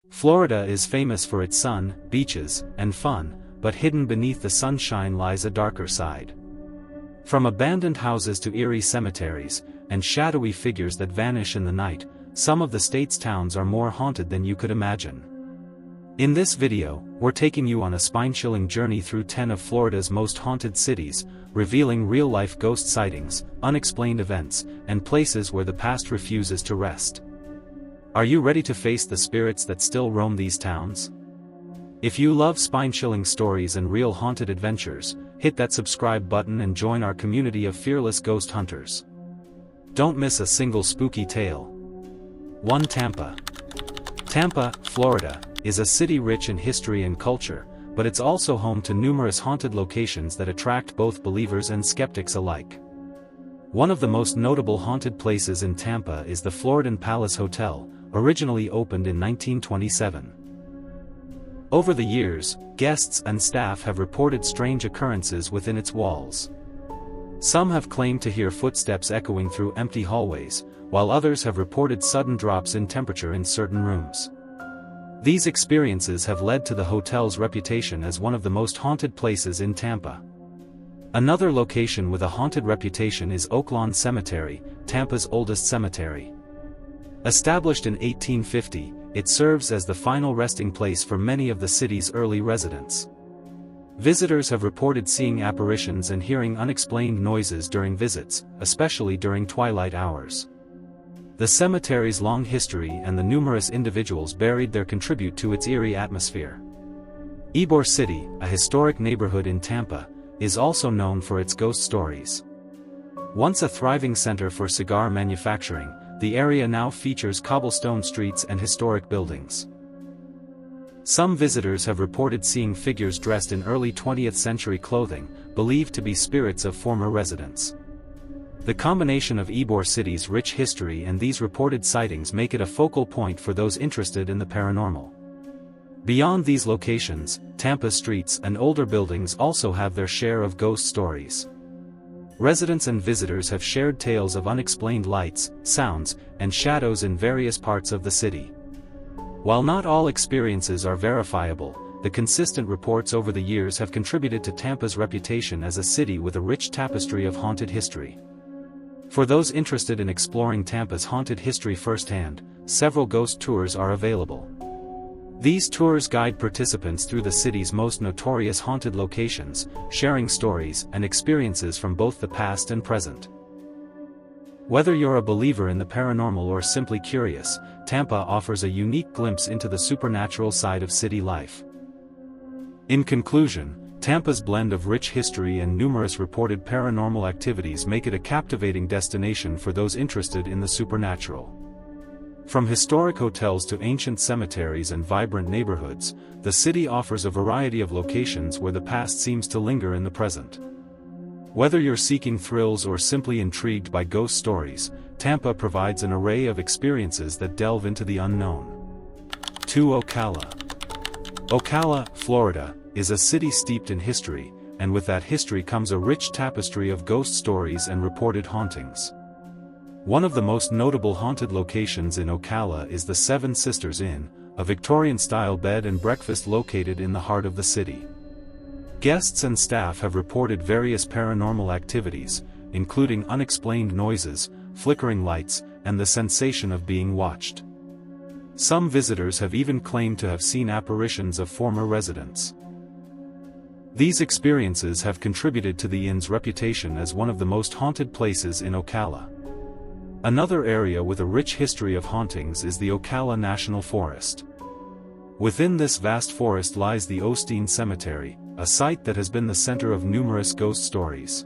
Florida is famous for its sun, beaches, and fun, but hidden beneath the sunshine lies a darker side. From abandoned houses to eerie cemeteries, and shadowy figures that vanish in the night, some of the state's towns are more haunted than you could imagine. In this video, we're taking you on a spine-chilling journey through 10 of Florida's most haunted cities, revealing real-life ghost sightings, unexplained events, and places where the past refuses to rest. Are you ready to face the spirits that still roam these towns? If you love spine-chilling stories and real haunted adventures, hit that subscribe button and join our community of fearless ghost hunters. Don't miss a single spooky tale. 1. Tampa. Tampa, Florida, is a city rich in history and culture, but it's also home to numerous haunted locations that attract both believers and skeptics alike. One of the most notable haunted places in Tampa is the Floridan Palace Hotel, originally opened in 1927. Over the years, guests and staff have reported strange occurrences within its walls. Some have claimed to hear footsteps echoing through empty hallways, while others have reported sudden drops in temperature in certain rooms. These experiences have led to the hotel's reputation as one of the most haunted places in Tampa. Another location with a haunted reputation is Oaklawn Cemetery, Tampa's oldest cemetery. Established in 1850, it serves as the final resting place for many of the city's early residents. Visitors have reported seeing apparitions and hearing unexplained noises during visits, especially during twilight hours. The cemetery's long history and the numerous individuals buried there contribute to its eerie atmosphere. Ybor City, a historic neighborhood in Tampa, is also known for its ghost stories. Once a thriving center for cigar manufacturing, the area now features cobblestone streets and historic buildings. Some visitors have reported seeing figures dressed in early 20th century clothing, believed to be spirits of former residents. The combination of Ybor City's rich history and these reported sightings make it a focal point for those interested in the paranormal. Beyond these locations, Tampa's streets and older buildings also have their share of ghost stories. Residents and visitors have shared tales of unexplained lights, sounds, and shadows in various parts of the city. While not all experiences are verifiable, the consistent reports over the years have contributed to Tampa's reputation as a city with a rich tapestry of haunted history. For those interested in exploring Tampa's haunted history firsthand, several ghost tours are available. These tours guide participants through the city's most notorious haunted locations, sharing stories and experiences from both the past and present. Whether you're a believer in the paranormal or simply curious, Tampa offers a unique glimpse into the supernatural side of city life. In conclusion, Tampa's blend of rich history and numerous reported paranormal activities make it a captivating destination for those interested in the supernatural. From historic hotels to ancient cemeteries and vibrant neighborhoods, the city offers a variety of locations where the past seems to linger in the present. Whether you're seeking thrills or simply intrigued by ghost stories, Tampa provides an array of experiences that delve into the unknown. 2. Ocala. Ocala, Florida, is a city steeped in history, and with that history comes a rich tapestry of ghost stories and reported hauntings. One of the most notable haunted locations in Ocala is the Seven Sisters Inn, a Victorian-style bed and breakfast located in the heart of the city. Guests and staff have reported various paranormal activities, including unexplained noises, flickering lights, and the sensation of being watched. Some visitors have even claimed to have seen apparitions of former residents. These experiences have contributed to the inn's reputation as one of the most haunted places in Ocala. Another area with a rich history of hauntings is the Ocala National Forest. Within this vast forest lies the Osteen Cemetery, a site that has been the center of numerous ghost stories.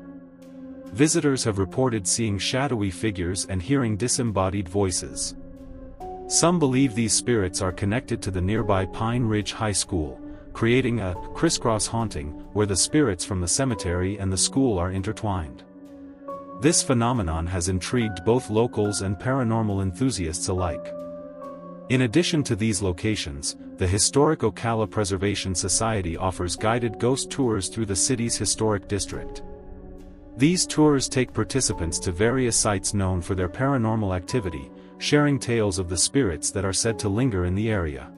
Visitors have reported seeing shadowy figures and hearing disembodied voices. Some believe these spirits are connected to the nearby Pine Ridge High School, creating a crisscross haunting where the spirits from the cemetery and the school are intertwined. This phenomenon has intrigued both locals and paranormal enthusiasts alike. In addition to these locations, the historic Ocala Preservation Society offers guided ghost tours through the city's historic district. These tours take participants to various sites known for their paranormal activity, sharing tales of the spirits that are said to linger in the area.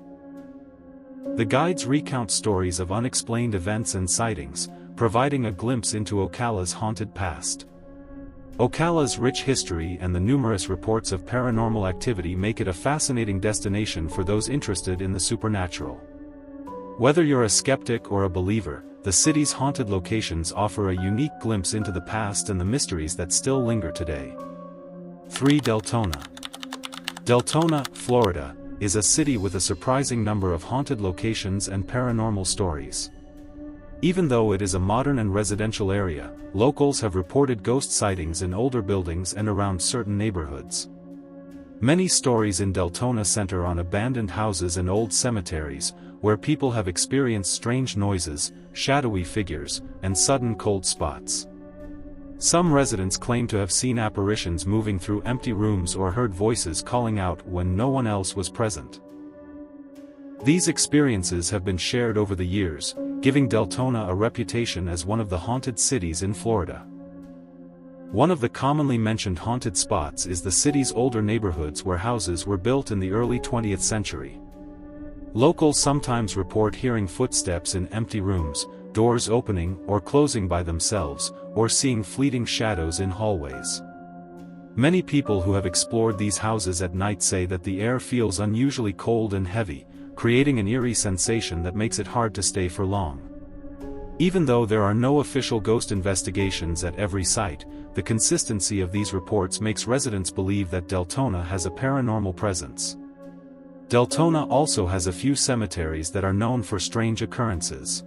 The guides recount stories of unexplained events and sightings, providing a glimpse into Ocala's haunted past. Ocala's rich history and the numerous reports of paranormal activity make it a fascinating destination for those interested in the supernatural. Whether you're a skeptic or a believer, the city's haunted locations offer a unique glimpse into the past and the mysteries that still linger today. 3. Deltona. Deltona, Florida, is a city with a surprising number of haunted locations and paranormal stories. Even though it is a modern and residential area, locals have reported ghost sightings in older buildings and around certain neighborhoods. Many stories in Deltona center on abandoned houses and old cemeteries, where people have experienced strange noises, shadowy figures, and sudden cold spots. Some residents claim to have seen apparitions moving through empty rooms or heard voices calling out when no one else was present. These experiences have been shared over the years, giving Deltona a reputation as one of the haunted cities in Florida. One of the commonly mentioned haunted spots is the city's older neighborhoods where houses were built in the early 20th century. Locals sometimes report hearing footsteps in empty rooms, doors opening or closing by themselves, or seeing fleeting shadows in hallways. Many people who have explored these houses at night say that the air feels unusually cold and heavy, creating an eerie sensation that makes it hard to stay for long. Even though there are no official ghost investigations at every site, the consistency of these reports makes residents believe that Deltona has a paranormal presence. Deltona also has a few cemeteries that are known for strange occurrences.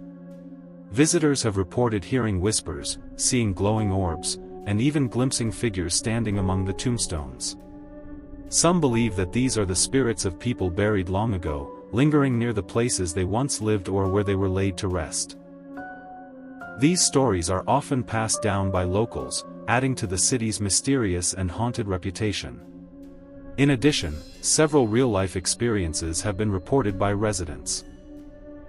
Visitors have reported hearing whispers, seeing glowing orbs, and even glimpsing figures standing among the tombstones. Some believe that these are the spirits of people buried long ago, lingering near the places they once lived or where they were laid to rest. These stories are often passed down by locals, adding to the city's mysterious and haunted reputation. In addition, several real-life experiences have been reported by residents.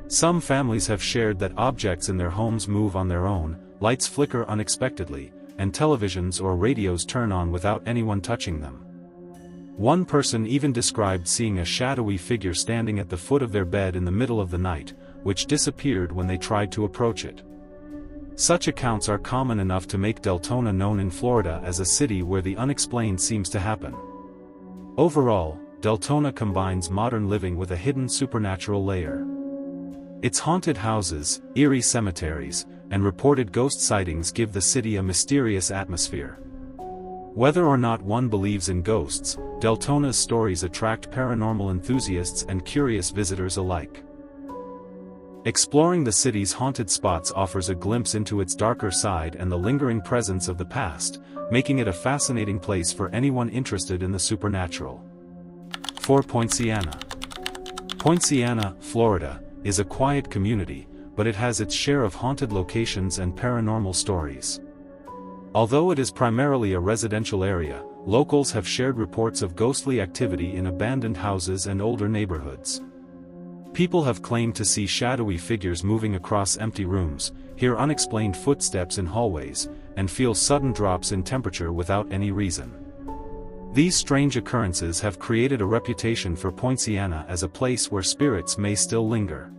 Some families have shared that objects in their homes move on their own, lights flicker unexpectedly, and televisions or radios turn on without anyone touching them. One person even described seeing a shadowy figure standing at the foot of their bed in the middle of the night, which disappeared when they tried to approach it. Such accounts are common enough to make Deltona known in Florida as a city where the unexplained seems to happen. Overall, Deltona combines modern living with a hidden supernatural layer. Its haunted houses, eerie cemeteries, and reported ghost sightings give the city a mysterious atmosphere. Whether or not one believes in ghosts, Deltona's stories attract paranormal enthusiasts and curious visitors alike. Exploring the city's haunted spots offers a glimpse into its darker side and the lingering presence of the past, making it a fascinating place for anyone interested in the supernatural. 4. Poinciana. Poinciana, Florida, is a quiet community, but it has its share of haunted locations and paranormal stories. Although it is primarily a residential area, locals have shared reports of ghostly activity in abandoned houses and older neighborhoods. People have claimed to see shadowy figures moving across empty rooms, hear unexplained footsteps in hallways, and feel sudden drops in temperature without any reason. These strange occurrences have created a reputation for Poinciana as a place where spirits may still linger.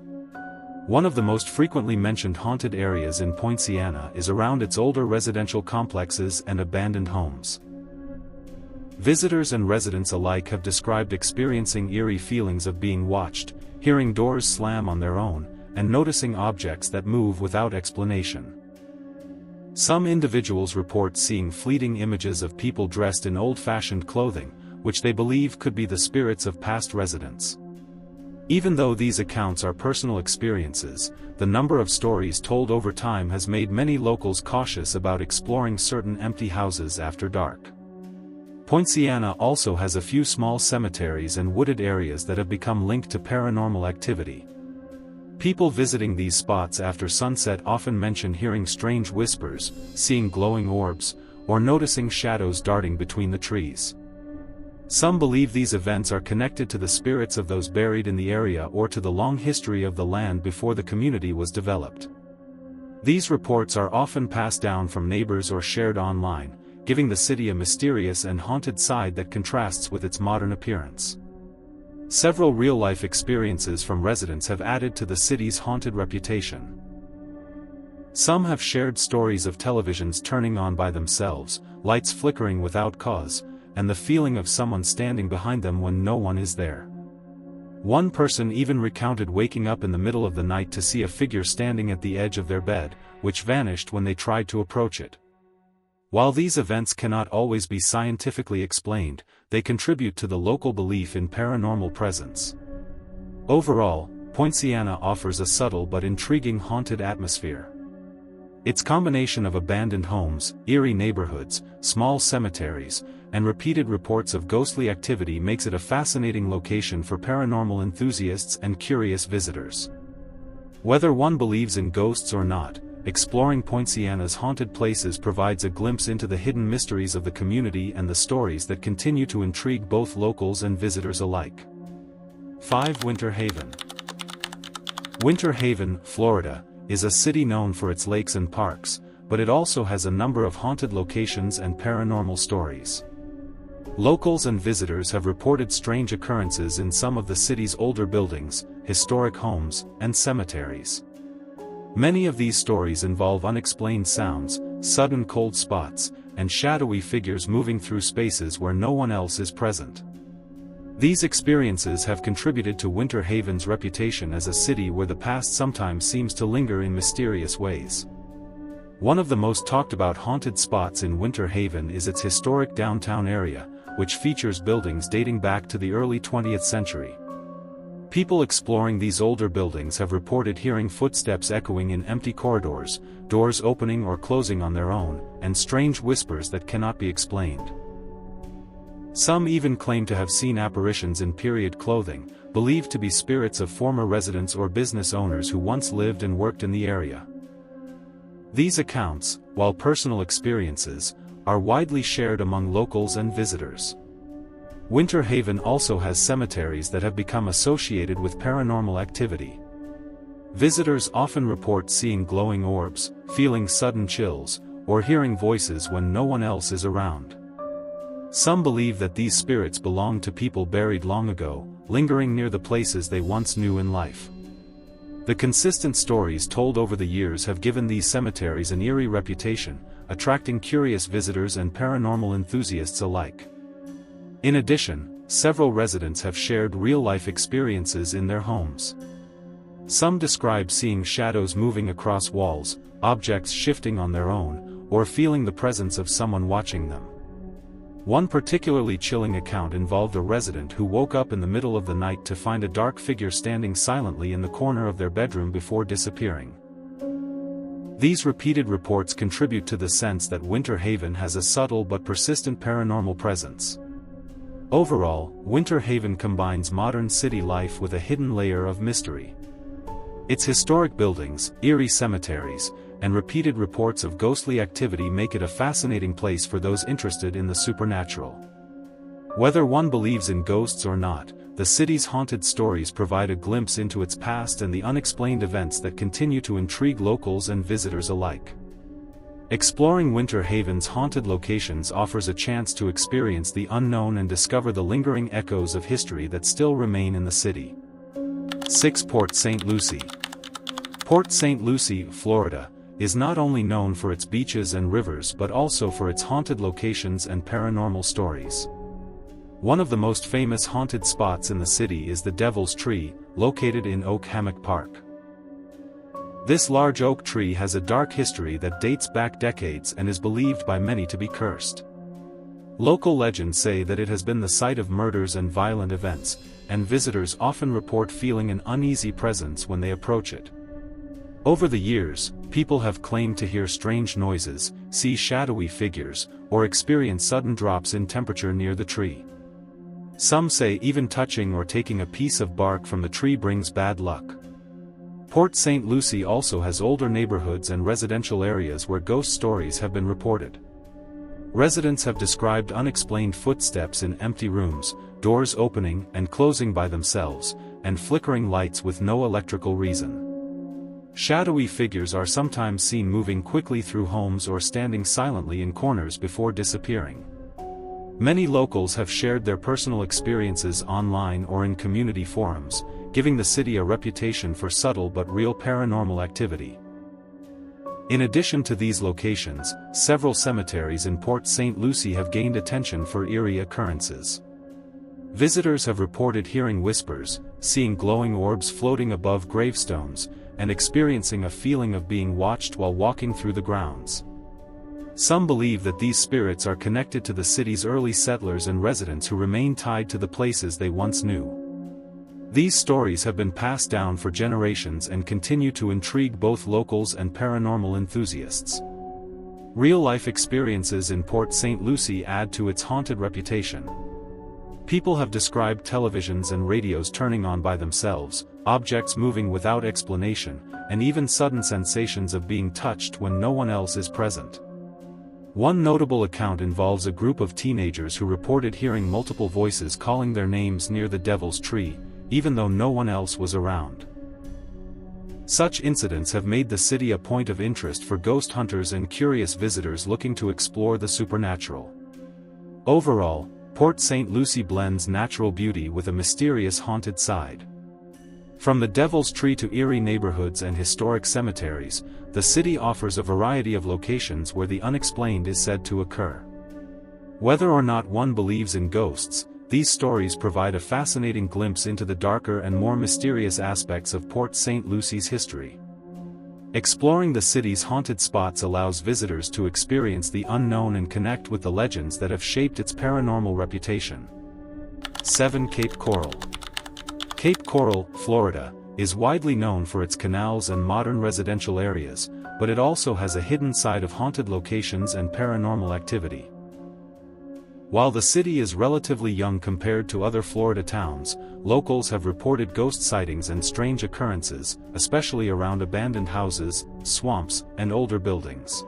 One of the most frequently mentioned haunted areas in Poinciana is around its older residential complexes and abandoned homes. Visitors and residents alike have described experiencing eerie feelings of being watched, hearing doors slam on their own, and noticing objects that move without explanation. Some individuals report seeing fleeting images of people dressed in old-fashioned clothing, which they believe could be the spirits of past residents. Even though these accounts are personal experiences, the number of stories told over time has made many locals cautious about exploring certain empty houses after dark. Poinciana also has a few small cemeteries and wooded areas that have become linked to paranormal activity. People visiting these spots after sunset often mention hearing strange whispers, seeing glowing orbs, or noticing shadows darting between the trees. Some believe these events are connected to the spirits of those buried in the area or to the long history of the land before the community was developed. These reports are often passed down from neighbors or shared online, giving the city a mysterious and haunted side that contrasts with its modern appearance. Several real-life experiences from residents have added to the city's haunted reputation. Some have shared stories of televisions turning on by themselves, lights flickering without cause, and the feeling of someone standing behind them when no one is there. One person even recounted waking up in the middle of the night to see a figure standing at the edge of their bed, which vanished when they tried to approach it. While these events cannot always be scientifically explained, they contribute to the local belief in paranormal presence. Overall, Poinciana offers a subtle but intriguing haunted atmosphere. Its combination of abandoned homes, eerie neighborhoods, small cemeteries, and repeated reports of ghostly activity makes it a fascinating location for paranormal enthusiasts and curious visitors. Whether one believes in ghosts or not, exploring Poinciana's haunted places provides a glimpse into the hidden mysteries of the community and the stories that continue to intrigue both locals and visitors alike. 5. Winter Haven. Winter Haven, Florida, is a city known for its lakes and parks, but it also has a number of haunted locations and paranormal stories. Locals and visitors have reported strange occurrences in some of the city's older buildings, historic homes, and cemeteries. Many of these stories involve unexplained sounds, sudden cold spots, and shadowy figures moving through spaces where no one else is present. These experiences have contributed to Winter Haven's reputation as a city where the past sometimes seems to linger in mysterious ways. One of the most talked about haunted spots in Winter Haven is its historic downtown area, which features buildings dating back to the early 20th century. People exploring these older buildings have reported hearing footsteps echoing in empty corridors, doors opening or closing on their own, and strange whispers that cannot be explained. Some even claim to have seen apparitions in period clothing, believed to be spirits of former residents or business owners who once lived and worked in the area. These accounts, while personal experiences, are widely shared among locals and visitors. Winter Haven also has cemeteries that have become associated with paranormal activity. Visitors often report seeing glowing orbs, feeling sudden chills, or hearing voices when no one else is around. Some believe that these spirits belong to people buried long ago, lingering near the places they once knew in life. The consistent stories told over the years have given these cemeteries an eerie reputation, attracting curious visitors and paranormal enthusiasts alike. In addition, several residents have shared real-life experiences in their homes. Some describe seeing shadows moving across walls, objects shifting on their own, or feeling the presence of someone watching them. One particularly chilling account involved a resident who woke up in the middle of the night to find a dark figure standing silently in the corner of their bedroom before disappearing. These repeated reports contribute to the sense that Winter Haven has a subtle but persistent paranormal presence. Overall, Winter Haven combines modern city life with a hidden layer of mystery. Its historic buildings, eerie cemeteries, and repeated reports of ghostly activity make it a fascinating place for those interested in the supernatural. Whether one believes in ghosts or not, the city's haunted stories provide a glimpse into its past and the unexplained events that continue to intrigue locals and visitors alike. Exploring Winter Haven's haunted locations offers a chance to experience the unknown and discover the lingering echoes of history that still remain in the city. 6. Port St. Lucie. Port St. Lucie, Florida, is not only known for its beaches and rivers but also for its haunted locations and paranormal stories. One of the most famous haunted spots in the city is the Devil's Tree, located in Oak Hammock Park. This large oak tree has a dark history that dates back decades and is believed by many to be cursed. Local legends say that it has been the site of murders and violent events, and visitors often report feeling an uneasy presence when they approach it. Over the years, people have claimed to hear strange noises, see shadowy figures, or experience sudden drops in temperature near the tree. Some say even touching or taking a piece of bark from the tree brings bad luck. Port St. Lucie also has older neighborhoods and residential areas where ghost stories have been reported. Residents have described unexplained footsteps in empty rooms, doors opening and closing by themselves, and flickering lights with no electrical reason. Shadowy figures are sometimes seen moving quickly through homes or standing silently in corners before disappearing. Many locals have shared their personal experiences online or in community forums, giving the city a reputation for subtle but real paranormal activity. In addition to these locations, several cemeteries in Port St. Lucie have gained attention for eerie occurrences. Visitors have reported hearing whispers, seeing glowing orbs floating above gravestones, and experiencing a feeling of being watched while walking through the grounds. Some believe that these spirits are connected to the city's early settlers and residents who remain tied to the places they once knew. These stories have been passed down for generations and continue to intrigue both locals and paranormal enthusiasts. Real-life experiences in Port St. Lucie add to its haunted reputation. People have described televisions and radios turning on by themselves, objects moving without explanation, and even sudden sensations of being touched when no one else is present. One notable account involves a group of teenagers who reported hearing multiple voices calling their names near the Devil's Tree, even though no one else was around. Such incidents have made the city a point of interest for ghost hunters and curious visitors looking to explore the supernatural. Overall, Port St. Lucie blends natural beauty with a mysterious haunted side. From the Devil's Tree to eerie neighborhoods and historic cemeteries, the city offers a variety of locations where the unexplained is said to occur. Whether or not one believes in ghosts, these stories provide a fascinating glimpse into the darker and more mysterious aspects of Port St. Lucie's history. Exploring the city's haunted spots allows visitors to experience the unknown and connect with the legends that have shaped its paranormal reputation. 7. Cape Coral. Cape Coral, Florida, is widely known for its canals and modern residential areas, but it also has a hidden side of haunted locations and paranormal activity. While the city is relatively young compared to other Florida towns, locals have reported ghost sightings and strange occurrences, especially around abandoned houses, swamps, and older buildings.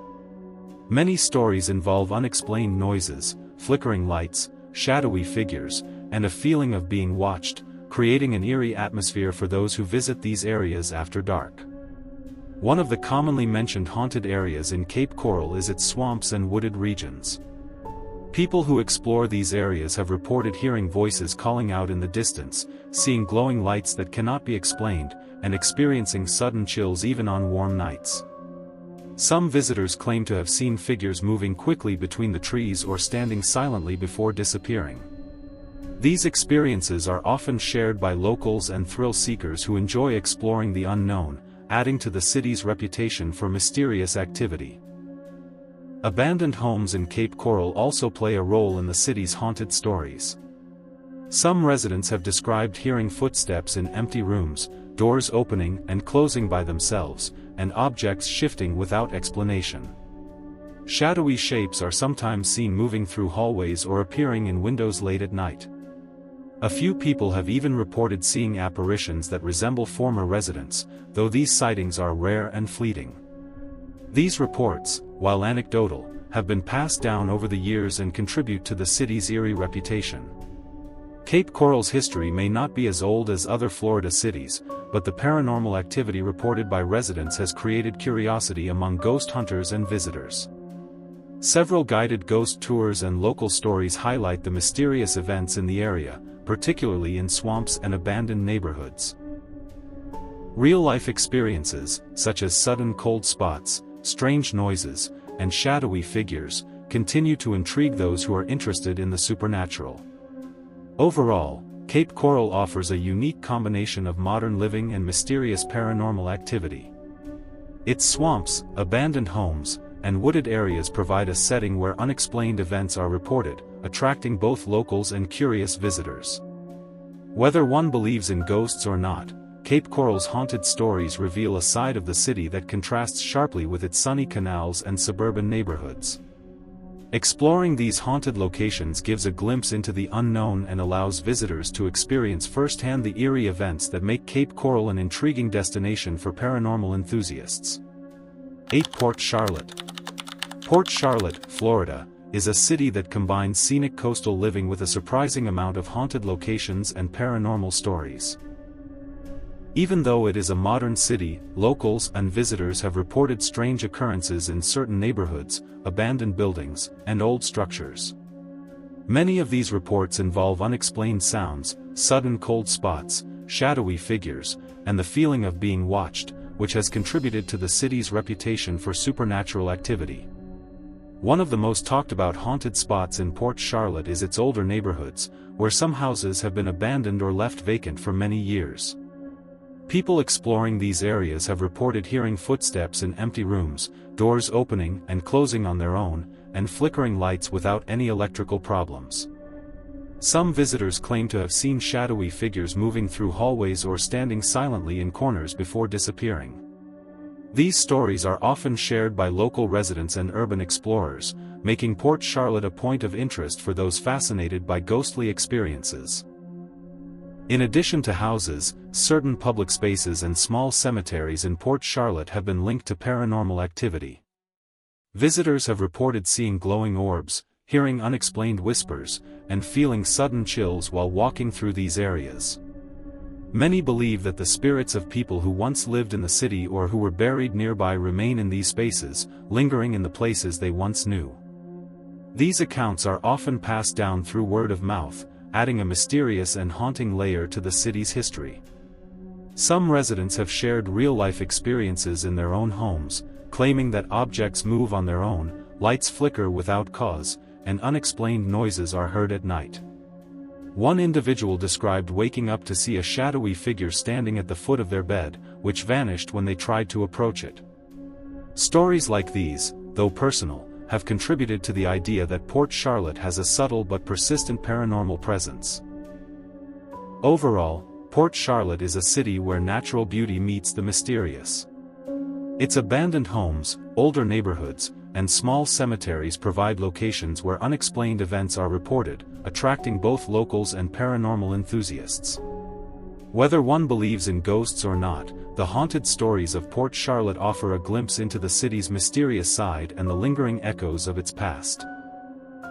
Many stories involve unexplained noises, flickering lights, shadowy figures, and a feeling of being watched, creating an eerie atmosphere for those who visit these areas after dark. One of the commonly mentioned haunted areas in Cape Coral is its swamps and wooded regions. People who explore these areas have reported hearing voices calling out in the distance, seeing glowing lights that cannot be explained, and experiencing sudden chills even on warm nights. Some visitors claim to have seen figures moving quickly between the trees or standing silently before disappearing. These experiences are often shared by locals and thrill-seekers who enjoy exploring the unknown, adding to the city's reputation for mysterious activity. Abandoned homes in Cape Coral also play a role in the city's haunted stories. Some residents have described hearing footsteps in empty rooms, doors opening and closing by themselves, and objects shifting without explanation. Shadowy shapes are sometimes seen moving through hallways or appearing in windows late at night. A few people have even reported seeing apparitions that resemble former residents, though these sightings are rare and fleeting. These reports, while anecdotal, have been passed down over the years and contribute to the city's eerie reputation. Cape Coral's history may not be as old as other Florida cities, but the paranormal activity reported by residents has created curiosity among ghost hunters and visitors. Several guided ghost tours and local stories highlight the mysterious events in the area, particularly in swamps and abandoned neighborhoods. Real-life experiences, such as sudden cold spots, strange noises, and shadowy figures, continue to intrigue those who are interested in the supernatural. Overall, Cape Coral offers a unique combination of modern living and mysterious paranormal activity. Its swamps, abandoned homes, and wooded areas provide a setting where unexplained events are reported, attracting both locals and curious visitors. Whether one believes in ghosts or not, Cape Coral's haunted stories reveal a side of the city that contrasts sharply with its sunny canals and suburban neighborhoods. Exploring these haunted locations gives a glimpse into the unknown and allows visitors to experience firsthand the eerie events that make Cape Coral an intriguing destination for paranormal enthusiasts. 8. Port Charlotte. Port Charlotte, Florida, is a city that combines scenic coastal living with a surprising amount of haunted locations and paranormal stories. Even though it is a modern city, locals and visitors have reported strange occurrences in certain neighborhoods, abandoned buildings, and old structures. Many of these reports involve unexplained sounds, sudden cold spots, shadowy figures, and the feeling of being watched, which has contributed to the city's reputation for supernatural activity. One of the most talked about haunted spots in Port Charlotte is its older neighborhoods, where some houses have been abandoned or left vacant for many years. People exploring these areas have reported hearing footsteps in empty rooms, doors opening and closing on their own, and flickering lights without any electrical problems. Some visitors claim to have seen shadowy figures moving through hallways or standing silently in corners before disappearing. These stories are often shared by local residents and urban explorers, making Port Charlotte a point of interest for those fascinated by ghostly experiences. In addition to houses, certain public spaces and small cemeteries in Port Charlotte have been linked to paranormal activity. Visitors have reported seeing glowing orbs, hearing unexplained whispers, and feeling sudden chills while walking through these areas. Many believe that the spirits of people who once lived in the city or who were buried nearby remain in these spaces, lingering in the places they once knew. These accounts are often passed down through word of mouth, adding a mysterious and haunting layer to the city's history. Some residents have shared real-life experiences in their own homes, claiming that objects move on their own, lights flicker without cause, and unexplained noises are heard at night. One individual described waking up to see a shadowy figure standing at the foot of their bed, which vanished when they tried to approach it. Stories like these, though personal, have contributed to the idea that Port Charlotte has a subtle but persistent paranormal presence. Overall, Port Charlotte is a city where natural beauty meets the mysterious. Its abandoned homes, older neighborhoods, and small cemeteries provide locations where unexplained events are reported, attracting both locals and paranormal enthusiasts. Whether one believes in ghosts or not, the haunted stories of Port Charlotte offer a glimpse into the city's mysterious side and the lingering echoes of its past.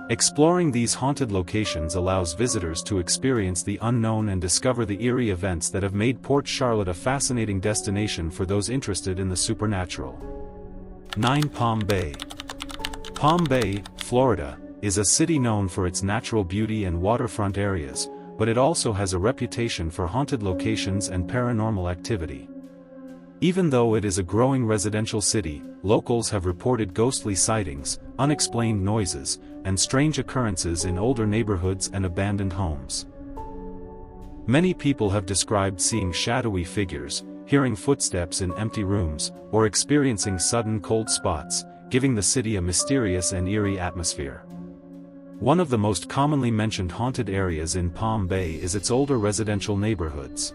Exploring these haunted locations allows visitors to experience the unknown and discover the eerie events that have made Port Charlotte a fascinating destination for those interested in the supernatural. 9. Palm Bay. Palm Bay, Florida, is a city known for its natural beauty and waterfront areas, but it also has a reputation for haunted locations and paranormal activity. Even though it is a growing residential city, locals have reported ghostly sightings, unexplained noises, and strange occurrences in older neighborhoods and abandoned homes. Many people have described seeing shadowy figures, hearing footsteps in empty rooms, or experiencing sudden cold spots, giving the city a mysterious and eerie atmosphere. One of the most commonly mentioned haunted areas in Palm Bay is its older residential neighborhoods.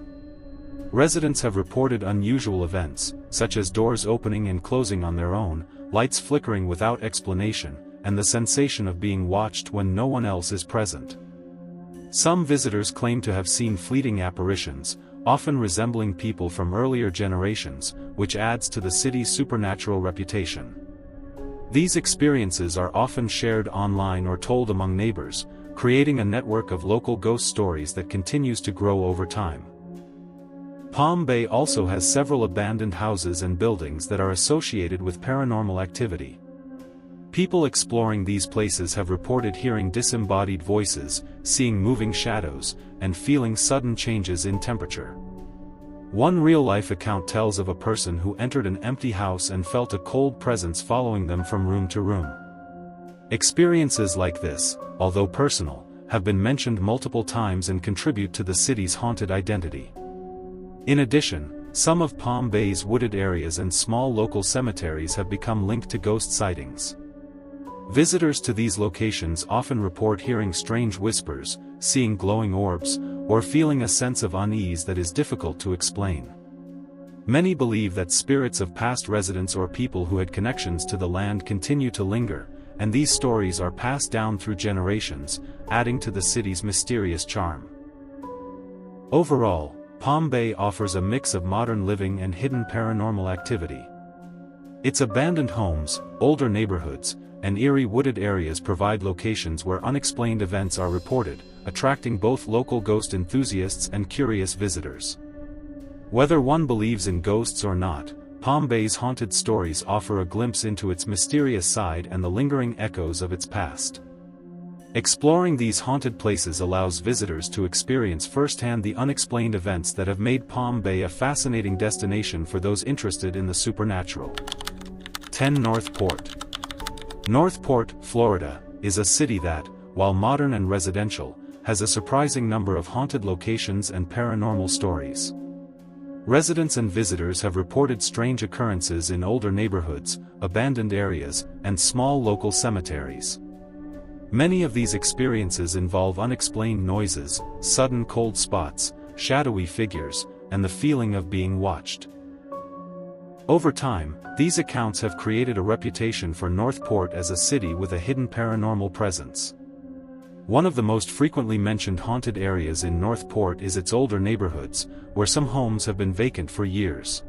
Residents have reported unusual events, such as doors opening and closing on their own, lights flickering without explanation, and the sensation of being watched when no one else is present. Some visitors claim to have seen fleeting apparitions, often resembling people from earlier generations, which adds to the city's supernatural reputation. These experiences are often shared online or told among neighbors, creating a network of local ghost stories that continues to grow over time. Palm Bay also has several abandoned houses and buildings that are associated with paranormal activity. People exploring these places have reported hearing disembodied voices, seeing moving shadows, and feeling sudden changes in temperature. One real-life account tells of a person who entered an empty house and felt a cold presence following them from room to room. Experiences like this, although personal, have been mentioned multiple times and contribute to the city's haunted identity. In addition, some of Palm Bay's wooded areas and small local cemeteries have become linked to ghost sightings. Visitors to these locations often report hearing strange whispers, seeing glowing orbs, or feeling a sense of unease that is difficult to explain. Many believe that spirits of past residents or people who had connections to the land continue to linger, and these stories are passed down through generations, adding to the city's mysterious charm. Overall, Palm Bay offers a mix of modern living and hidden paranormal activity. Its abandoned homes, older neighborhoods, and eerie wooded areas provide locations where unexplained events are reported, attracting both local ghost enthusiasts and curious visitors. Whether one believes in ghosts or not, Palm Bay's haunted stories offer a glimpse into its mysterious side and the lingering echoes of its past. Exploring these haunted places allows visitors to experience firsthand the unexplained events that have made Palm Bay a fascinating destination for those interested in the supernatural. 10. North Port. North Port, Florida, is a city that, while modern and residential, has a surprising number of haunted locations and paranormal stories. Residents and visitors have reported strange occurrences in older neighborhoods, abandoned areas, and small local cemeteries. Many of these experiences involve unexplained noises, sudden cold spots, shadowy figures, and the feeling of being watched. Over time, these accounts have created a reputation for North Port as a city with a hidden paranormal presence. One of the most frequently mentioned haunted areas in North Port is its older neighborhoods, where some homes have been vacant for years.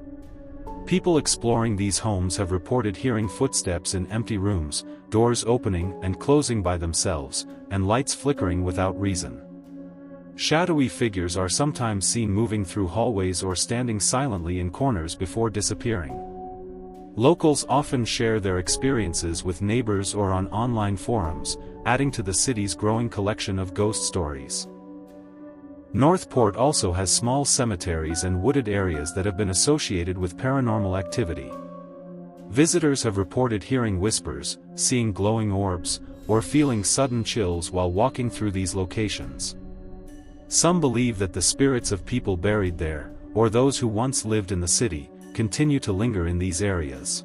People exploring these homes have reported hearing footsteps in empty rooms, doors opening and closing by themselves, and lights flickering without reason. Shadowy figures are sometimes seen moving through hallways or standing silently in corners before disappearing. Locals often share their experiences with neighbors or on online forums, adding to the city's growing collection of ghost stories. North Port also has small cemeteries and wooded areas that have been associated with paranormal activity. Visitors have reported hearing whispers, seeing glowing orbs, or feeling sudden chills while walking through these locations. Some believe that the spirits of people buried there, or those who once lived in the city, continue to linger in these areas.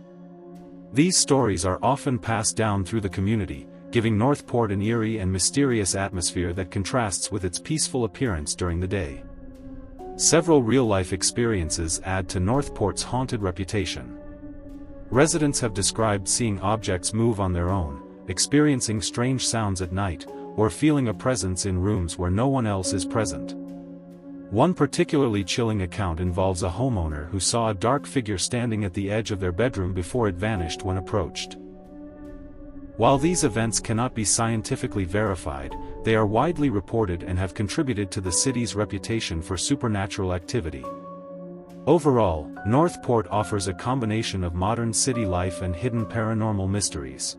These stories are often passed down through the community, giving North Port an eerie and mysterious atmosphere that contrasts with its peaceful appearance during the day. Several real-life experiences add to North Port's haunted reputation. Residents have described seeing objects move on their own, experiencing strange sounds at night, or feeling a presence in rooms where no one else is present. One particularly chilling account involves a homeowner who saw a dark figure standing at the edge of their bedroom before it vanished when approached. While these events cannot be scientifically verified, they are widely reported and have contributed to the city's reputation for supernatural activity. Overall, North Port offers a combination of modern city life and hidden paranormal mysteries.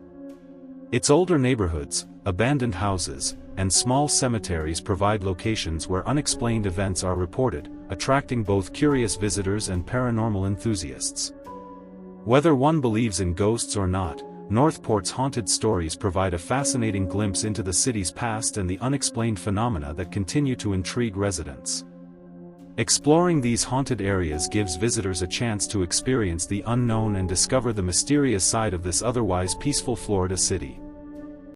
Its older neighborhoods, abandoned houses, and small cemeteries provide locations where unexplained events are reported, attracting both curious visitors and paranormal enthusiasts. Whether one believes in ghosts or not, North Port's haunted stories provide a fascinating glimpse into the city's past and the unexplained phenomena that continue to intrigue residents. Exploring these haunted areas gives visitors a chance to experience the unknown and discover the mysterious side of this otherwise peaceful Florida city.